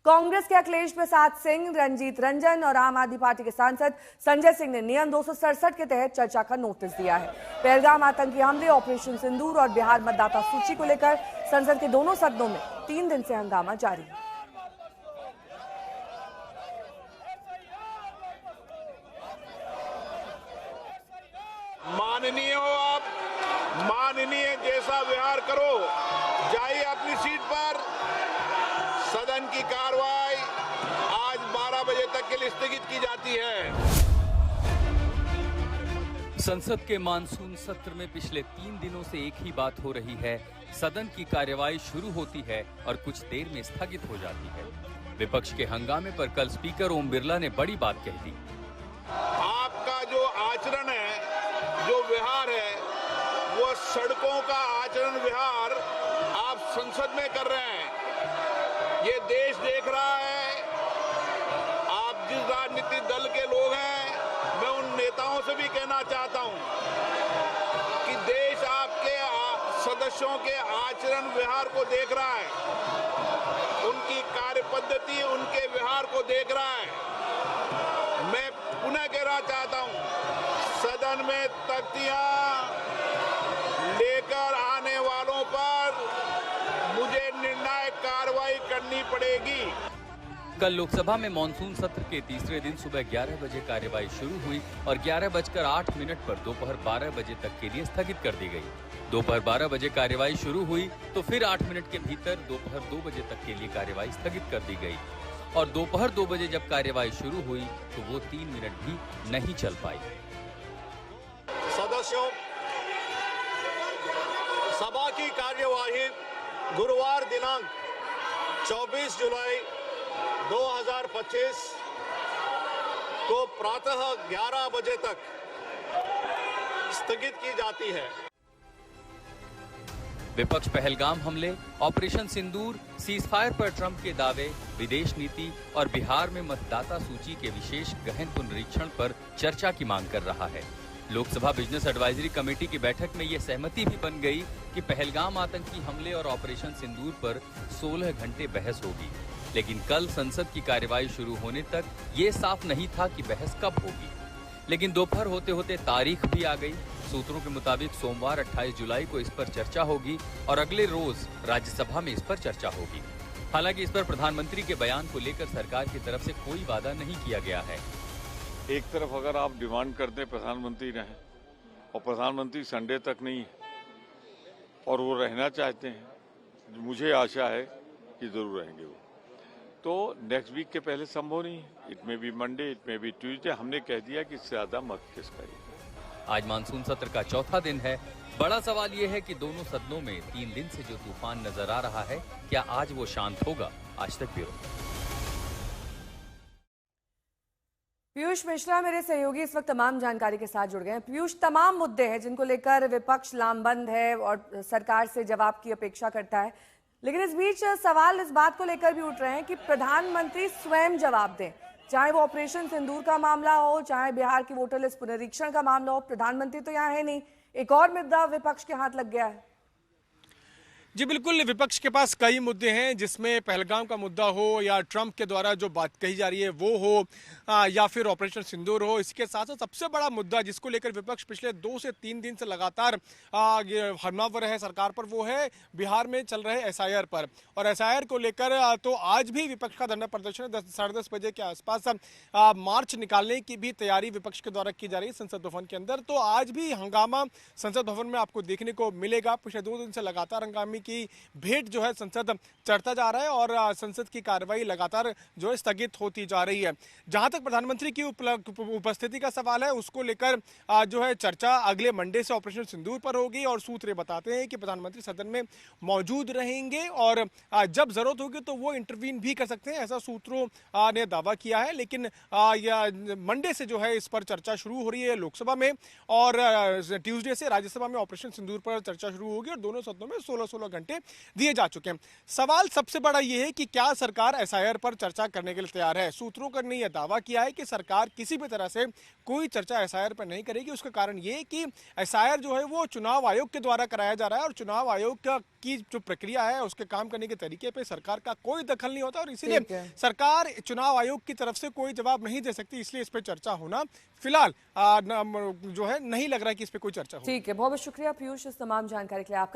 कांग्रेस के अखिलेश प्रसाद सिंह, रंजीत रंजन और आम आदमी पार्टी के सांसद संजय सिंह ने नियम 267 के तहत चर्चा का नोटिस दिया है। पहलगाम आतंकी हमले, ऑपरेशन सिंदूर और बिहार मतदाता सूची को लेकर संसद के दोनों सदनों में 3 दिन से हंगामा जारी है। माननीय हो आप, माननीय जैसा व्यवहार करो, जाइए अपनी सीट पर। सदन की कार्रवाई आज 12 बजे तक के लिए स्थगित की जाती है। संसद के मानसून सत्र में पिछले 3 दिनों से एक ही बात हो रही है। सदन की कार्यवाही शुरू होती है और कुछ देर में स्थगित हो जाती है। विपक्ष के हंगामे पर कल स्पीकर ओम बिरला ने बड़ी बात कह दी। आपका जो आचरण है, जो व्यवहार है, वो सड़कों का आचरण व्यवहार आप संसद में कर रहे हैं। ये देश देख रहा है। आप जिस राजनीतिक दल के लोग हैं, मैं उन नेताओं से भी कहना चाहता हूं कि देश आपके सदस्यों के आचरण व्यवहार को देख रहा है, उनकी कार्य पद्धति, उनके व्यवहार को देख रहा है। मैं पुनः कहना चाहता हूं, सदन में तख्तियां लेकर आने वालों पर मुझे निर्णायक कार्रवाई करनी पड़ेगी। कल लोकसभा में मॉनसून सत्र के तीसरे दिन सुबह 11 बजे कार्यवाही शुरू हुई और 11:08 पर दोपहर 12 बजे तक के लिए स्थगित कर दी गई। दोपहर 12 बजे कार्यवाही शुरू हुई तो फिर 8 मिनट के भीतर दोपहर 2 बजे तक के लिए कार्यवाही स्थगित कर दी गई और दोपहर 2 बजे जब कार्यवाही शुरू हुई तो वो 3 मिनट भी नहीं चल पाई। सदस्यों, सभा की कार्यवाही गुरुवार दिनांक 24 जुलाई 2025 को प्रातः 11 बजे तक स्थगित की जाती है। विपक्ष पहलगाम हमले, ऑपरेशन सिंदूर, सीजफायर पर ट्रंप के दावे, विदेश नीति और बिहार में मतदाता सूची के विशेष गहन पुनरीक्षण पर चर्चा की मांग कर रहा है। लोकसभा बिजनेस एडवाइजरी कमेटी की बैठक में ये सहमति भी बन गई कि पहलगाम आतंकी हमले और ऑपरेशन सिंदूर पर 16 घंटे बहस होगी। लेकिन कल संसद की कार्यवाही शुरू होने तक ये साफ नहीं था कि बहस कब होगी। लेकिन दोपहर होते होते तारीख भी आ गई। सूत्रों के मुताबिक सोमवार 28 जुलाई को इस पर चर्चा होगी और अगले रोज राज्यसभा में इस पर चर्चा होगी। हालांकि इस पर प्रधानमंत्री के बयान को लेकर सरकार की तरफ से कोई वादा नहीं किया गया है। एक तरफ अगर आप डिमांड करते हैं प्रधानमंत्री रहें और प्रधानमंत्री संडे तक नहीं है और वो रहना चाहते हैं, मुझे आशा है कि जरूर रहेंगे वो, तो नेक्स्ट वीक के पहले संभव नहीं है। इट में बी मंडे, इट में बी ट्यूसडे। हमने कह दिया कि इससे ज्यादा मत किस करिए। आज मानसून सत्र का चौथा दिन है। बड़ा सवाल ये है कि दोनों सदनों में 3 दिन से जो तूफान नजर आ रहा है, क्या आज वो शांत होगा? आज तक ब्यूरो। पीयूष मिश्रा मेरे सहयोगी इस वक्त तमाम जानकारी के साथ जुड़ गए हैं। पीयूष, तमाम मुद्दे हैं जिनको लेकर विपक्ष लामबंद है और सरकार से जवाब की अपेक्षा करता है, लेकिन इस बीच सवाल इस बात को लेकर भी उठ रहे हैं कि प्रधानमंत्री स्वयं जवाब दें। चाहे वो ऑपरेशन सिंदूर का मामला हो, चाहे बिहार की वोटर लिस्ट पुनरीक्षण का मामला हो, प्रधानमंत्री तो यहाँ है नहीं। एक और मुद्दा विपक्ष के हाथ लग गया है। जी बिल्कुल, विपक्ष के पास कई मुद्दे हैं, जिसमें पहलगाम का मुद्दा हो या ट्रंप के द्वारा जो बात कही जा रही है वो हो या फिर ऑपरेशन सिंदूर हो। इसके साथ साथ सबसे बड़ा मुद्दा जिसको लेकर विपक्ष पिछले 2 से 3 दिन से लगातार हमलावर है सरकार पर, वो है बिहार में चल रहे एसआईआर पर। और एसआईआर को लेकर तो आज भी विपक्ष का धरना प्रदर्शन 10-10:30 बजे के आसपास मार्च निकालने की भी तैयारी विपक्ष के द्वारा की जा रही है संसद भवन के अंदर। तो आज भी हंगामा संसद भवन में आपको देखने को मिलेगा। पिछले 2 दिन से लगातार हंगामे की भेंट जो है संसद चढ़ता जा रहा है और संसद की कार्रवाई लगातार जो है स्थगित होती जा रही है। जहां तक प्रधानमंत्री की उपस्थिति का सवाल है, उसको लेकर जो है चर्चा अगले मंडे से ऑपरेशन सिंदूर पर होगी और सूत्र बताते हैं कि प्रधानमंत्री सदन में मौजूद रहेंगे और जब जरूरत होगी तो वो इंटरवीन भी कर सकते हैं, ऐसा सूत्रों ने दावा किया है। लेकिन मंडे से जो है इस पर चर्चा शुरू हो रही है लोकसभा में और ट्यूसडे से राज्यसभा में ऑपरेशन सिंदूर पर चर्चा शुरू होगी और दोनों सदनों में 16-16 घंटे दिए जा चुके हैं। सवाल सबसे बड़ा यह है कि क्या सरकार एसआईआर पर चर्चा करने के लिए तैयार है। सूत्रों ने यह दावा किया है कि सरकार किसी भी तरह से कोई चर्चा एसआईआर पर नहीं करेगी। उसका कारण यह है कि एसआईआर जो है वो चुनाव आयोग के द्वारा कराया जा रहा है और चुनाव आयोग की जो प्रक्रिया है उसके काम करने के तरीके पे सरकार का कोई दखल नहीं होता और इसीलिए सरकार चुनाव आयोग की तरफ से कोई जवाब नहीं दे सकती। इसलिए इस पे चर्चा होना फिलहाल जो है नहीं लग रहा है कि इस पे कोई चर्चा हो। ठीक है, बहुत बहुत शुक्रिया पीयूष इस तमाम जानकारी के लिए आपका।